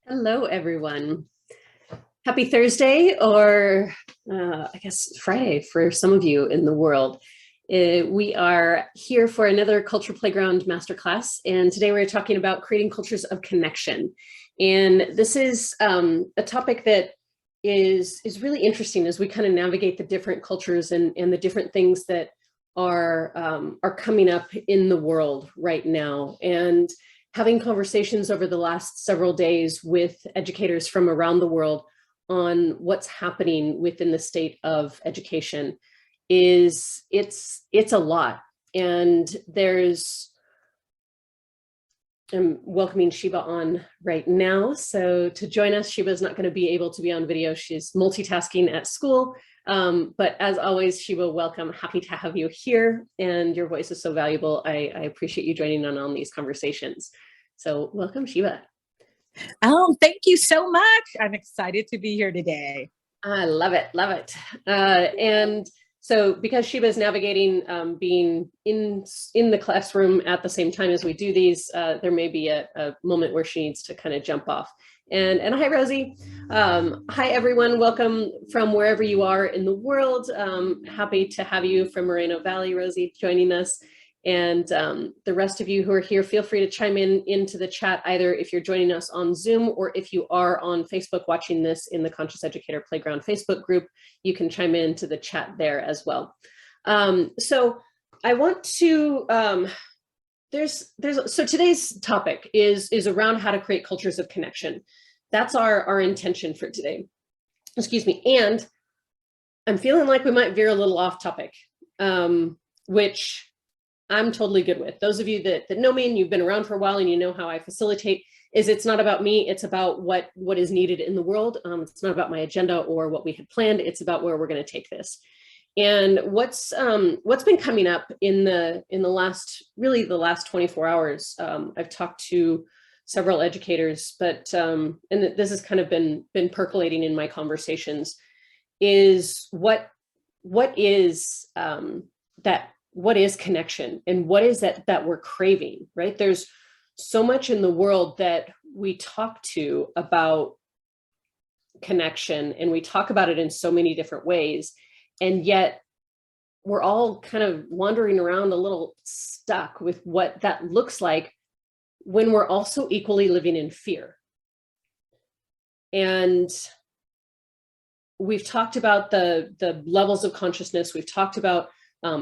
Hello, everyone. Happy Thursday, or I guess Friday for some of you in the world. We are here for another Culture Playground Masterclass, and today we're talking about creating cultures of connection. And this is a topic that is really interesting as we kind of navigate the different cultures and the different things that are coming up in the world right now. And having conversations over the last several days with educators from around the world on what's happening within the state of education it's a lot. And I'm welcoming Sheba on right now. So to join us, Sheba's not going to be able to be on video. She's multitasking at school. But as always, Sheba, welcome. Happy to have you here. And your voice is so valuable. I appreciate you joining on these conversations. So welcome, Sheba. Oh, thank you so much. I'm excited to be here today. I love it. Love it. And so because Sheba is navigating being in the classroom at the same time as we do these, there may be a moment where she needs to kind of jump off. And hi, Rosie. Hi, everyone. Welcome from wherever you are in the world. Happy to have you from Moreno Valley, Rosie, joining us. And the rest of you who are here, feel free to chime into the chat, either if you're joining us on Zoom or if you are on Facebook watching this in the Conscious Educator Playground Facebook group, you can chime into the chat there as well. So I want to, so today's topic is around how to create cultures of connection. That's our intention for today. Excuse me. And I'm feeling like we might veer a little off topic, which I'm totally good with. Those of you that know me and you've been around for a while and you know how I facilitate, it's not about me, it's about what is needed in the world. It's not about my agenda or what we had planned, it's about where we're going to take this. And what's been coming up in the last 24 hours, I've talked to several educators, but and this has kind of been percolating in my conversations, is what is connection, and what is that we're craving, right? There's so much in the world that we talk to about connection, and we talk about it in so many different ways, and yet we're all kind of wandering around a little stuck with what that looks like when we're also equally living in fear. And we've talked about the levels of consciousness, we've talked about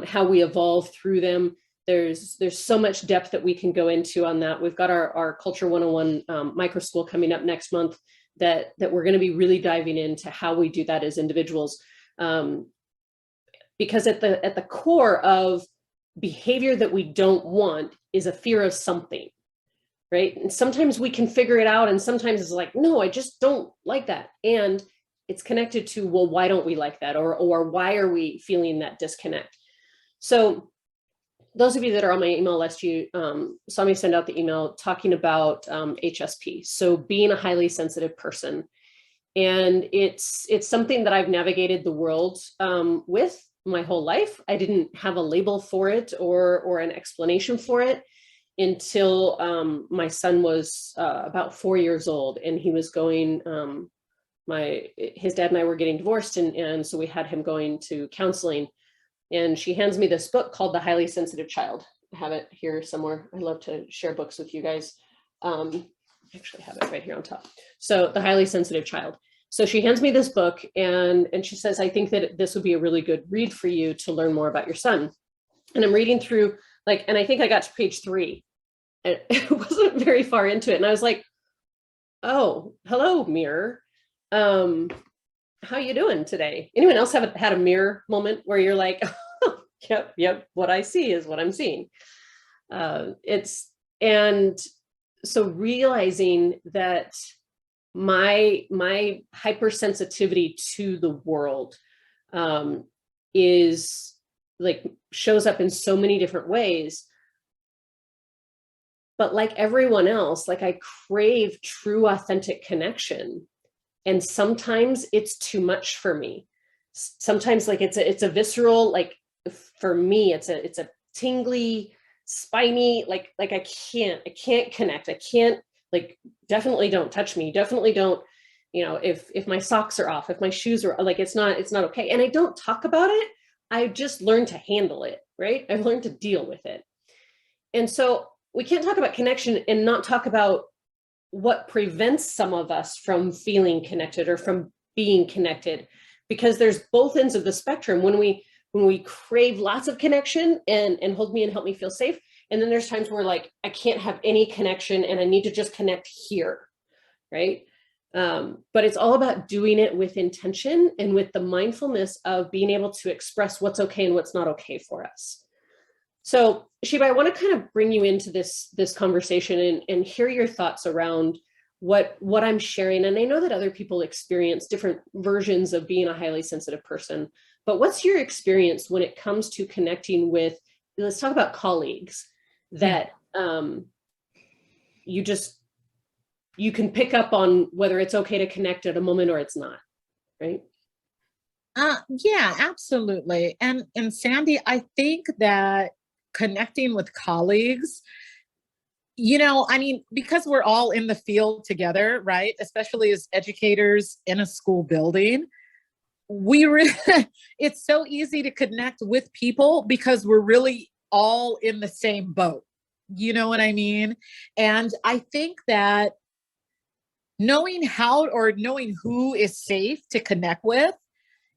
how we evolve through them. There's so much depth that we can go into on that. We've got our Culture 101 micro school coming up next month that we're going to be really diving into how we do that as individuals. Because at the core of behavior that we don't want is a fear of something, right? And sometimes we can figure it out, and sometimes it's like, no, I just don't like that. And it's connected to, well, why don't we like that? Or why are we feeling that disconnect? So those of you that are on my email list, you saw me send out the email talking about HSP. So being a highly sensitive person. And it's something that I've navigated the world with my whole life. I didn't have a label for it or an explanation for it until my son was about 4 years old, and he was going, his dad and I were getting divorced, and so we had him going to counseling. And she hands me this book called The Highly Sensitive Child. I have it here somewhere. I love to share books with you guys. I actually have it right here on top. So The Highly Sensitive Child. So she hands me this book, and she says, I think that this would be a really good read for you to learn more about your son. And I'm reading through, and I think I got to page 3. And it wasn't very far into it. And I was like, oh, hello, mirror. How you doing today? Anyone else have had a mirror moment where you're like, oh, yep, what I see is what I'm seeing. And so realizing that my hypersensitivity to the world is shows up in so many different ways. But like everyone else, I crave true, authentic connection. And sometimes it's too much for me. Sometimes it's a visceral, for me, it's a tingly, spiny, I can't connect. I can't Like, definitely don't touch me. Definitely don't, if my socks are off, if my shoes are like, it's not okay. And I don't talk about it. I just learned to handle it, right? I've learned to deal with it. And so we can't talk about connection and not talk about what prevents some of us from feeling connected or from being connected, because there's both ends of the spectrum. When we crave lots of connection and hold me and help me feel safe, and then there's times where like I can't have any connection and I need to just connect here, right? But it's all about doing it with intention and with the mindfulness of being able to express what's okay and what's not okay for us. So Shiva, I want to kind of bring you into this conversation and hear your thoughts around what I'm sharing. And I know that other people experience different versions of being a highly sensitive person, but what's your experience when it comes to connecting with, let's talk about colleagues that you can pick up on whether it's okay to connect at a moment or it's not, right? Yeah, absolutely. And Sandy, I think that connecting with colleagues, I mean, because we're all in the field together, right? Especially as educators in a school building, it's so easy to connect with people because we're really all in the same boat. You know what I mean? And I think that knowing how or knowing who is safe to connect with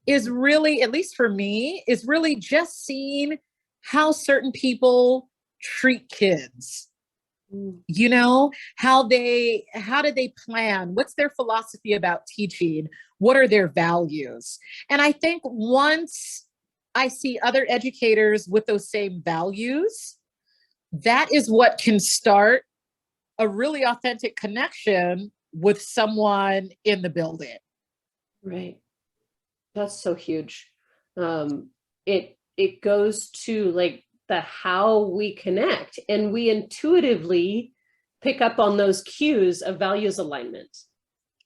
is really, at least for me, is really just seeing how certain people treat kids. How do they plan? What's their philosophy about teaching? What are their values? And I think once I see other educators with those same values, that is what can start a really authentic connection with someone in the building. Right. That's so huge. It goes to like the how we connect, and we intuitively pick up on those cues of values alignment.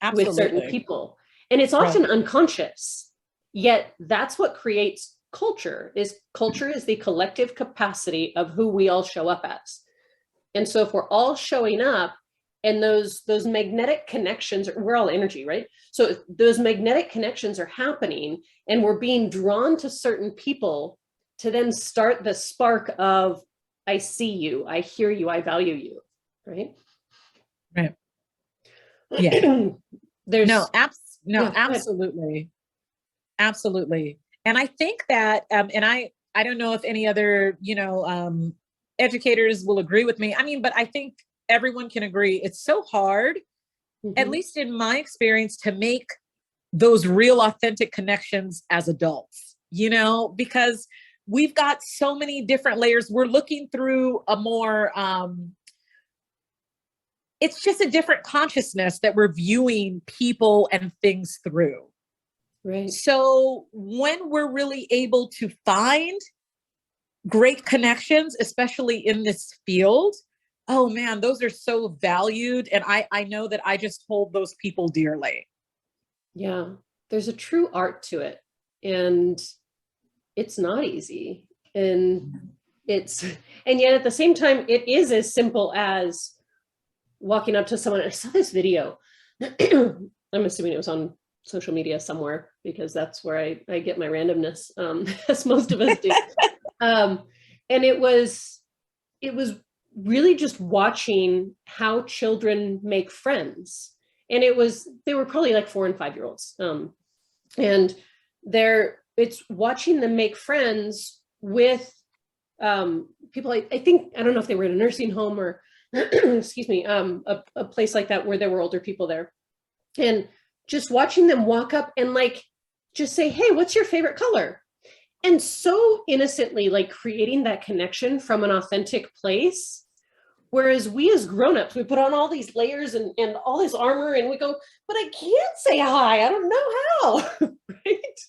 Absolutely. With certain people. And it's often unconscious, yet that's what creates culture is the collective capacity of who we all show up as. And so if we're all showing up and those magnetic connections, we're all energy, right? So if those magnetic connections are happening and we're being drawn to certain people to then start the spark of, I see you, I hear you, I value you, right? Right. Yeah. Yeah, absolutely. Absolutely. And I think that, and I don't know if any other, educators will agree with me. I mean, but I think everyone can agree. It's so hard, at least in my experience, to make those real authentic connections as adults, because we've got so many different layers. We're looking through a more, it's just a different consciousness that we're viewing people and things through. Right. So when we're really able to find great connections, especially in this field, oh man, those are so valued. And I know that I just hold those people dearly. Yeah, there's a true art to it. And it's not easy. And yet at the same time, it is as simple as walking up to someone. I saw this video. I'm assuming it was on social media somewhere because that's where I get my randomness, as most of us do. And it was really just watching how children make friends. And they were probably like 4 and 5 year olds. And it's watching them make friends with people. I think, I don't know if they were in a nursing home or excuse me, a place like that where there were older people there. And just watching them walk up and like, just say, hey, what's your favorite color? And so innocently, like creating that connection from an authentic place. Whereas we as grownups, we put on all these layers and all this armor and we go, but I can't say hi. I don't know how, right?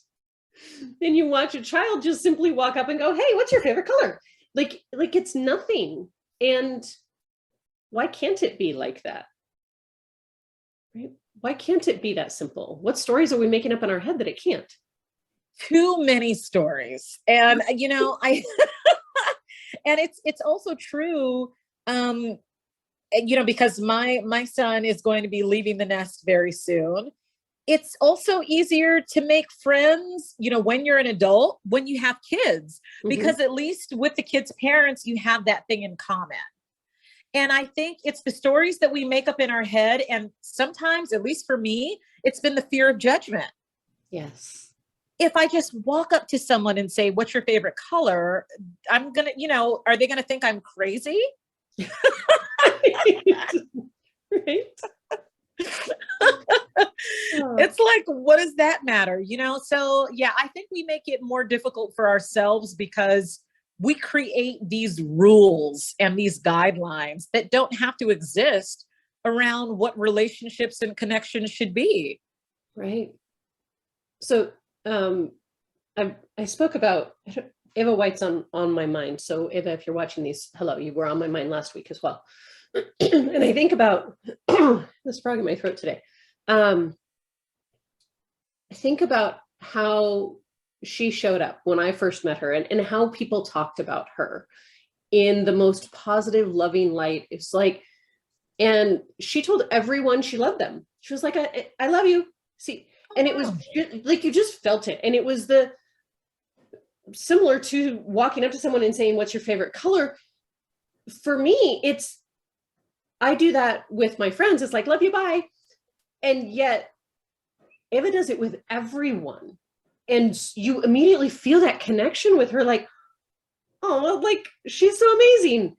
Then you watch a child just simply walk up and go, hey, what's your favorite color? Like it's nothing. And why can't it be like that? Right? Why can't it be that simple? What stories are we making up in our head that it can't? Too many stories. And, I, and it's also true. because my son is going to be leaving the nest very soon. It's also easier to make friends, when you're an adult, when you have kids, because at least with the kids' parents, you have that thing in common. And I think it's the stories that we make up in our head. And sometimes, at least for me, it's been the fear of judgment. Yes. If I just walk up to someone and say, what's your favorite color? I'm going to, are they going to think I'm crazy? Right. It's like, what does that matter? So yeah, I think we make it more difficult for ourselves because we create these rules and these guidelines that don't have to exist around what relationships and connections should be. Right. So I spoke about Eva White's on my mind. So Eva, if you're watching these, hello, you were on my mind last week as well. And I think about this frog in my throat today. I think about how she showed up when I first met her and how people talked about her in the most positive, loving light. It's like, and she told everyone she loved them. She was like, I love you. See, and it was like, you just felt it. And it was similar to walking up to someone and saying, what's your favorite color? For me, I do that with my friends. It's like, love you, bye. And yet Eva does it with everyone. And you immediately feel that connection with her, like, oh, like she's so amazing.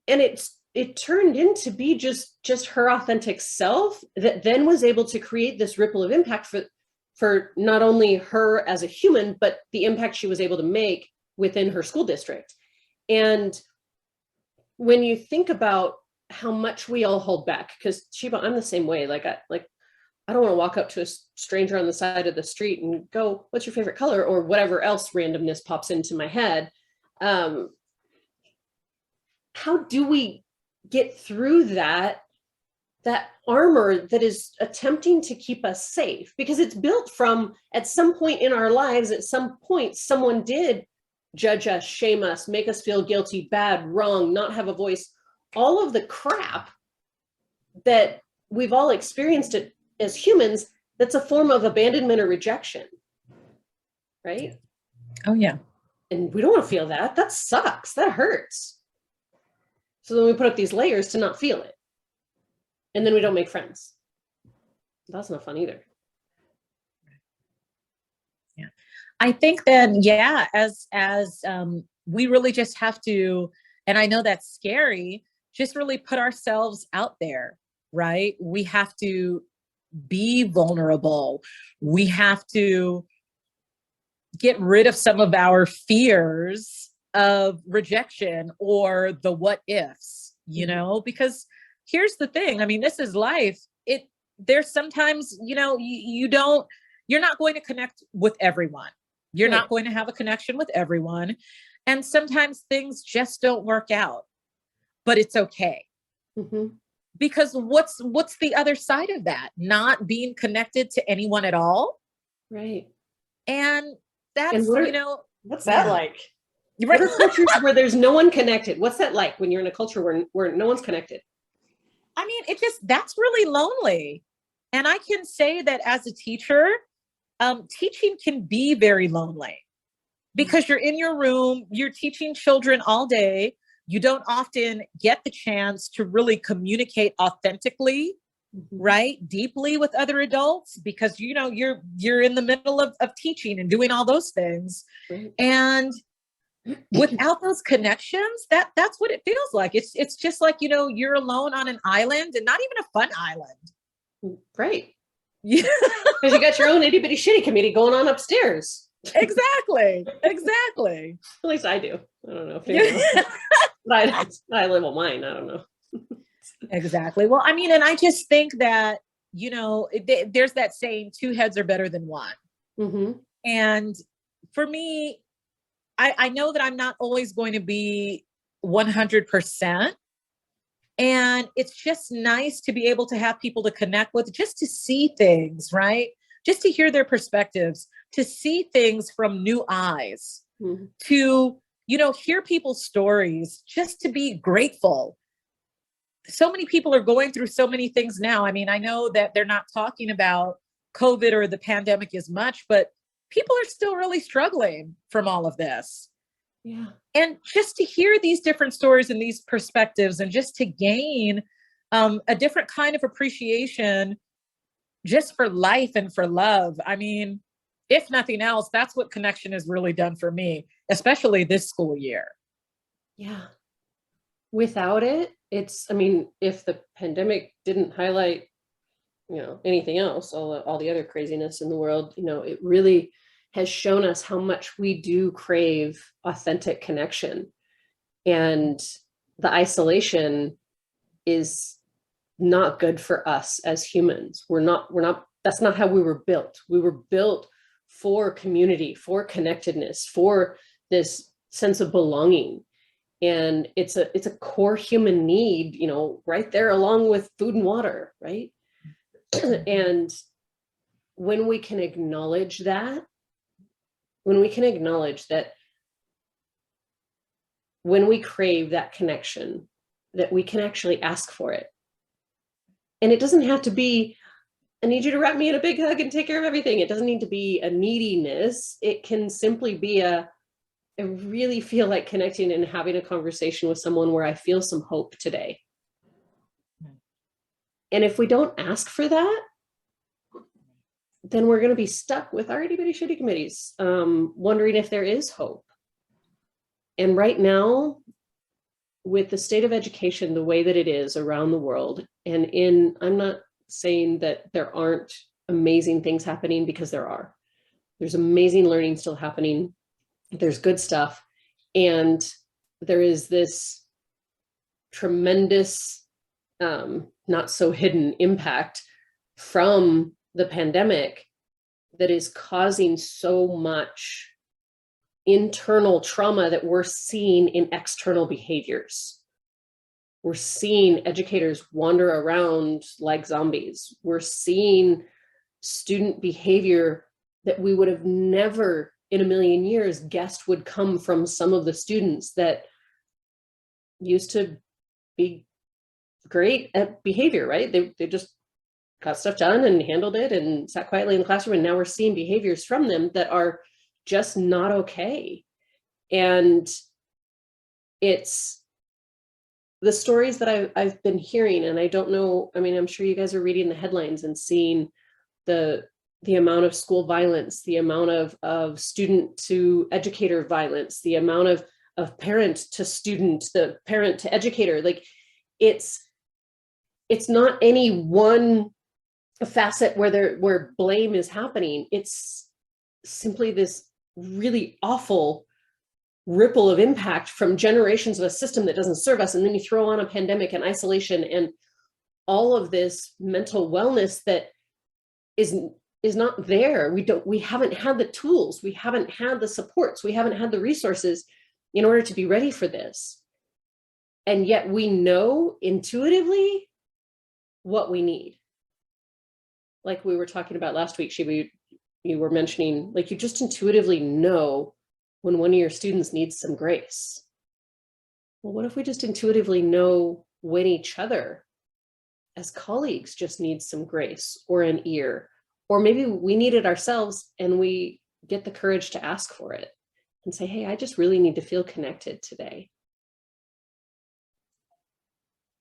And it turned into be just her authentic self that then was able to create this ripple of impact for not only her as a human, but the impact she was able to make within her school district. And when you think about how much we all hold back, because Sheba, I'm the same way. I don't want to walk up to a stranger on the side of the street and go, what's your favorite color? Or whatever else randomness pops into my head. How do we get through that armor that is attempting to keep us safe? Because it's built from, at some point in our lives, at some point, someone did judge us, shame us, make us feel guilty, bad, wrong, not have a voice, all of the crap that we've all experienced it as humans. That's a form of abandonment or rejection, right? Oh yeah. And we don't want to feel that. That sucks. That hurts. So then we put up these layers to not feel it. And then we don't make friends. That's not fun either. Yeah. I think then, yeah, as we really just have to, and I know that's scary, just really put ourselves out there, right? We have to be vulnerable. We have to get rid of some of our fears of rejection or the what ifs, because here's the thing. I mean, this is life. There's sometimes, you're not going to connect with everyone. You're not going to have a connection with everyone. And sometimes things just don't work out, but it's okay. Mm-hmm. Because what's the other side of that? Not being connected to anyone at all. Right. And that's, what's that like? Right. What are cultures where there's no one connected? What's that like when you're in a culture where no one's connected? I mean, that's really lonely. And I can say that as a teacher, teaching can be very lonely because you're in your room, you're teaching children all day. You don't often get the chance to really communicate authentically, right? Deeply with other adults because, you're in the middle of teaching and doing all those things. Right. And without those connections, that's what it feels like. It's just like, you're alone on an island and not even a fun island. Right. Yeah. Because you got your own itty bitty shitty committee going on upstairs. Exactly. At least I do. I don't know if I live on mine. I don't know. Exactly. Well, I mean, and I just think that, there's that saying, two heads are better than one. Mm-hmm. And for me, I know that I'm not always going to be 100%. And it's just nice to be able to have people to connect with, just to see things, right? Just to hear their perspectives, to see things from new eyes, to, hear people's stories, just to be grateful. so many people are going through so many things now. I mean, I know that they're not talking about COVID or the pandemic as much, but people are still really struggling from all of this. Yeah. And just to hear these different stories and these perspectives, and just to gain a different kind of appreciation just for life and for love. I mean, if nothing else, that's what connection has really done for me, especially this school year. Yeah. Without it, I mean, if the pandemic didn't highlight, anything else, all the other craziness in the world, it really has shown us how much we do crave authentic connection. And the isolation is not good for us as humans. That's not how we were built. We were built for community, for connectedness, for this sense of belonging. And it's a core human need, right there along with food and water, right? And when we can acknowledge that, when we crave that connection, that we can actually ask for it. And it doesn't have to be, I need you to wrap me in a big hug and take care of everything. It doesn't need to be a neediness. It can simply be I really feel like connecting and having a conversation with someone where I feel some hope today. And if we don't ask for that, then we're going to be stuck with our itty bitty shitty committees, wondering if there is hope. And right now, with the state of education, the way that it is around the world, I'm not saying that there aren't amazing things happening, because there are. There's amazing learning still happening. There's good stuff. And there is this tremendous, not so hidden impact from the pandemic that is causing so much internal trauma that we're seeing in external behaviors. We're seeing educators wander around like zombies. We're seeing student behavior that we would have never in a million years guessed would come from some of the students that used to be great at behavior, right? They just got stuff done and handled it and sat quietly in the classroom. And now we're seeing behaviors from them that are just not okay. And it's the stories that I've been hearing, and I don't know, I mean, I'm sure you guys are reading the headlines and seeing the amount of school violence, the amount of student to educator violence, the amount of parent to student, the parent to educator. Like it's not any one facet where blame is happening. It's simply this really awful ripple of impact from generations of a system that doesn't serve us. And then you throw on a pandemic and isolation and all of this mental wellness that is not there. We haven't had the tools, we haven't had the supports, we haven't had the resources in order to be ready for this. And yet we know intuitively what we need. Like we were talking about last week, you were mentioning, like, you just intuitively know when one of your students needs some grace. Well, what if we just intuitively know when each other as colleagues just need some grace or an ear, or maybe we need it ourselves and we get the courage to ask for it and say, hey, I just really need to feel connected today.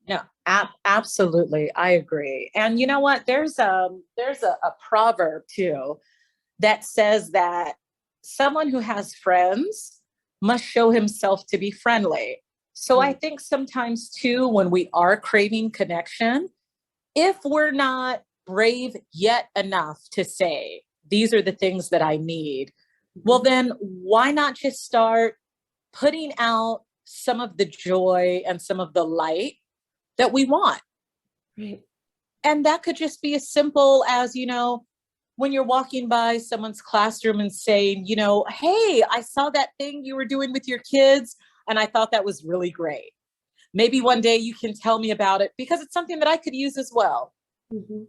No, absolutely. I agree. And you know what? There's a proverb too that says that someone who has friends must show himself to be friendly. So I think sometimes too, when we are craving connection, if we're not brave yet enough to say, these are the things that I need, well, then why not just start putting out some of the joy and some of the light that we want? Right. And that could just be as simple as, when you're walking by someone's classroom and saying, hey, I saw that thing you were doing with your kids, and I thought that was really great. Maybe one day you can tell me about it because it's something that I could use as well. Mm-hmm.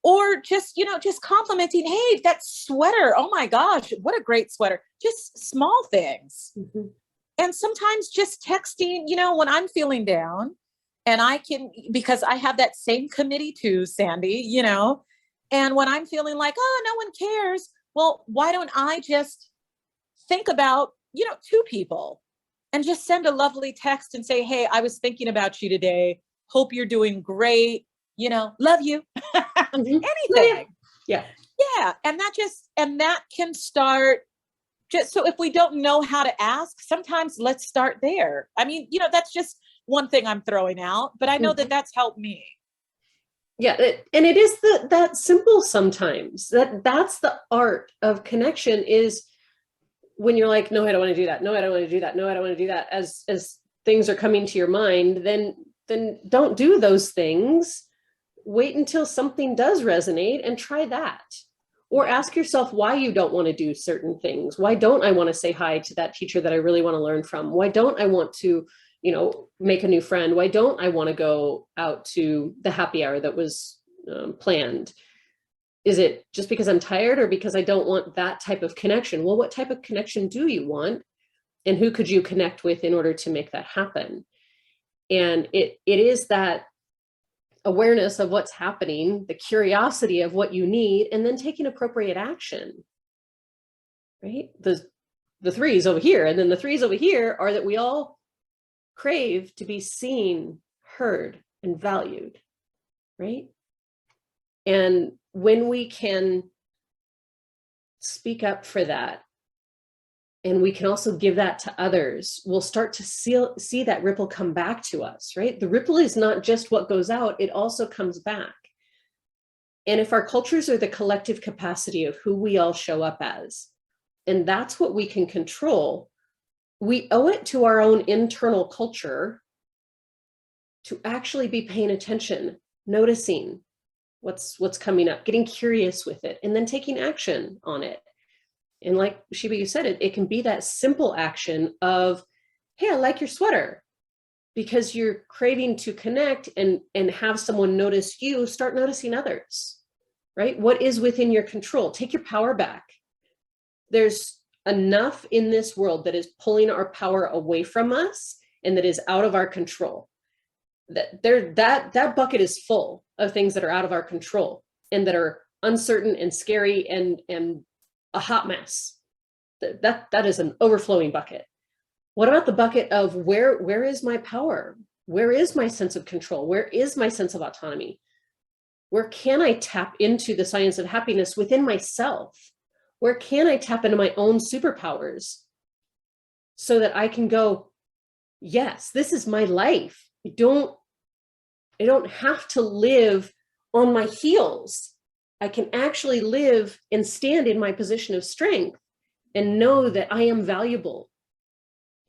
Or just complimenting, hey, that sweater, oh my gosh, what a great sweater. Just small things. Mm-hmm. And sometimes just texting, when I'm feeling down, And I can, because I have that same committee too, Sandy, you know, and when I'm feeling like, oh, no one cares, well, why don't I just think about, you know, two people and just send a lovely text and say, hey, I was thinking about you today. Hope you're doing great. You know, love you. Mhm. Anything. Yeah. Yeah. And that can start just so if we don't know how to ask, sometimes let's start there. I mean, you know, that's just one thing I'm throwing out, but I know that Mhm. that's helped me. Yeah, and it is that simple sometimes. That's the art of connection, is when you're like, no, I don't want to do that. No, I don't want to do that. No, I don't want to do that. As things are coming to your mind, then don't do those things. Wait until something does resonate and try that. Or ask yourself why you don't want to do certain things. Why don't I want to say hi to that teacher that I really want to learn from? Why don't I want to, make a new friend? Why don't I want to go out to the happy hour that was planned? Is it just because I'm tired, or because I don't want that type of connection? Well, what type of connection do you want? And who could you connect with in order to make that happen? And it is that awareness of what's happening, the curiosity of what you need, and then taking appropriate action, right? The threes over here, and then the threes over here are that we all crave to be seen, heard, and valued, right? And when we can speak up for that, and we can also give that to others, we'll start to see that ripple come back to us, right? The ripple is not just what goes out, it also comes back. And if our cultures are the collective capacity of who we all show up as, and that's what we can control, we owe it to our own internal culture to actually be paying attention, noticing what's coming up, getting curious with it, and then taking action on it. And like Sheba, you said, it can be that simple action of, hey, I like your sweater, because you're craving to connect and have someone notice you. Start noticing others, right? What is within your control? Take your power back. There's enough in this world that is pulling our power away from us and that is out of our control. That bucket is full of things that are out of our control and that are uncertain and scary and a hot mess. That is an overflowing bucket. What about the bucket of where is my power? Where is my sense of control? Where is my sense of autonomy? Where can I tap into the science of happiness within myself? Where can I tap into my own superpowers so that I can go, yes, this is my life. I don't have to live on my heels. I can actually live and stand in my position of strength and know that I am valuable,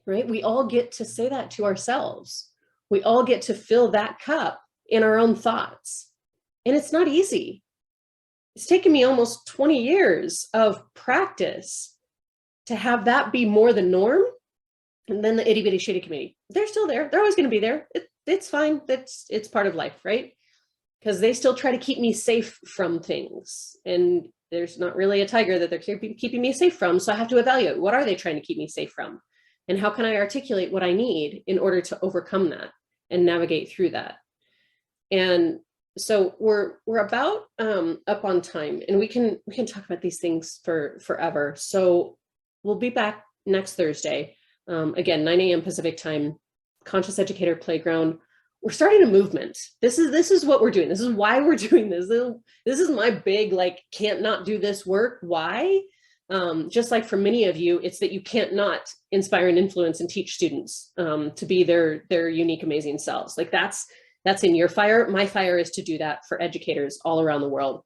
right? We all get to say that to ourselves. We all get to fill that cup in our own thoughts. And it's not easy. It's taken me almost 20 years of practice to have that be more the norm. And then the itty bitty shitty committee, they're still there. They're always going to be there. It's fine. It's part of life, right? Because they still try to keep me safe from things. And there's not really a tiger that they're keeping me safe from. So I have to evaluate, what are they trying to keep me safe from? And how can I articulate what I need in order to overcome that and navigate through that? And so we're about up on time, and we can talk about these things for forever. So we'll be back next Thursday, again, 9 a.m. Pacific time, Conscious Educator Playground. We're starting a movement. This is what we're doing. This is why we're doing this. This is my big, like, can't not do this work. Why? Just like for many of you, it's that you can't not inspire and influence and teach students to be their unique, amazing selves. Like that's in your fire. My fire is to do that for educators all around the world.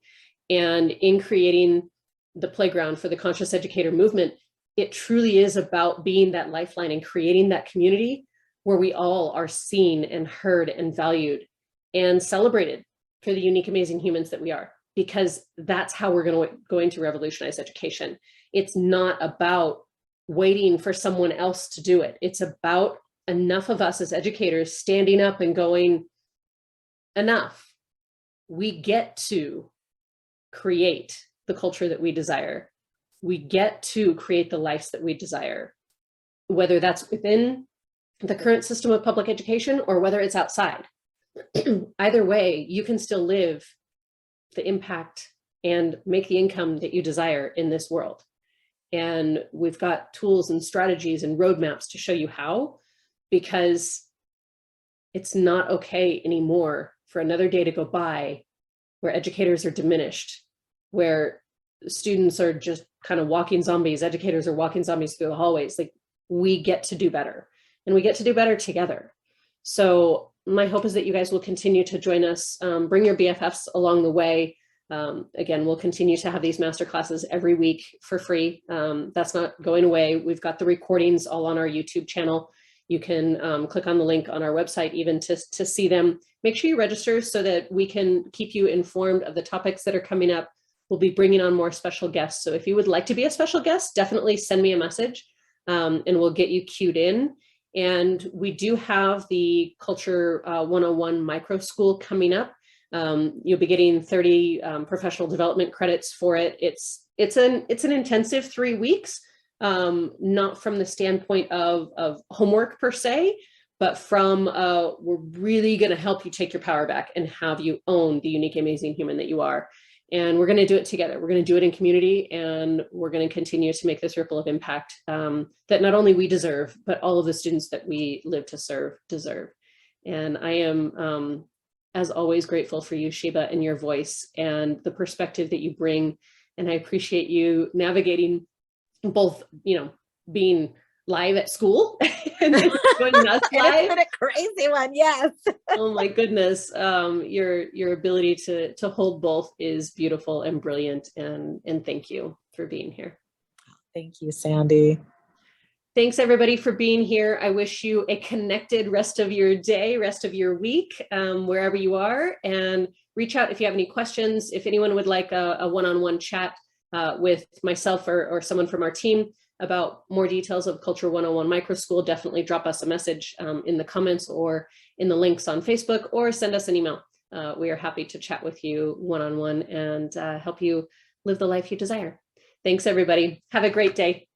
And in creating the playground for the Conscious Educator movement, it truly is about being that lifeline and creating that community where we all are seen and heard and valued and celebrated for the unique, amazing humans that we are, because that's how we're going to revolutionize education. It's not about waiting for someone else to do it. It's about enough of us as educators standing up and going, enough. We get to create the culture that we desire. We get to create the lives that we desire, whether that's within the current system of public education or whether it's outside. either way, you can still live the impact and make the income that you desire in this world. And we've got tools and strategies and roadmaps to show you how, because it's not okay anymore for another day to go by where educators are diminished, where students are just kind of walking zombies, educators are walking zombies through the hallways. Like, we get to do better, and we get to do better together. So my hope is that you guys will continue to join us, bring your BFFs along the way. Again, we'll continue to have these masterclasses every week for free. That's not going away. We've got the recordings all on our YouTube channel. You can click on the link on our website even to see them. Make sure you register so that we can keep you informed of the topics that are coming up. We'll be bringing on more special guests. So if you would like to be a special guest, definitely send me a message, and we'll get you queued in. And we do have the Culture 101 micro school coming up. You'll be getting 30 professional development credits for it. It's an intensive 3 weeks, not from the standpoint of homework per se, but from we're really going to help you take your power back and have you own the unique, amazing human that you are. And we're going to do it together. We're going to do it in community, and we're going to continue to make this ripple of impact that not only we deserve, but all of the students that we live to serve deserve. And I am, as always, grateful for you, Sheba, and your voice and the perspective that you bring. And I appreciate you navigating both, being live at school and then joining us live. It's been a crazy one, yes. Oh my goodness. Your ability to hold both is beautiful and brilliant. And thank you for being here. Thank you, Sandy. Thanks everybody for being here. I wish you a connected rest of your day, rest of your week, wherever you are, and reach out if you have any questions. If anyone would like a one-on-one chat with myself or someone from our team about more details of Culture 101 Micro School, definitely drop us a message in the comments or in the links on Facebook, or send us an email. We are happy to chat with you one-on-one and help you live the life you desire. Thanks everybody. Have a great day.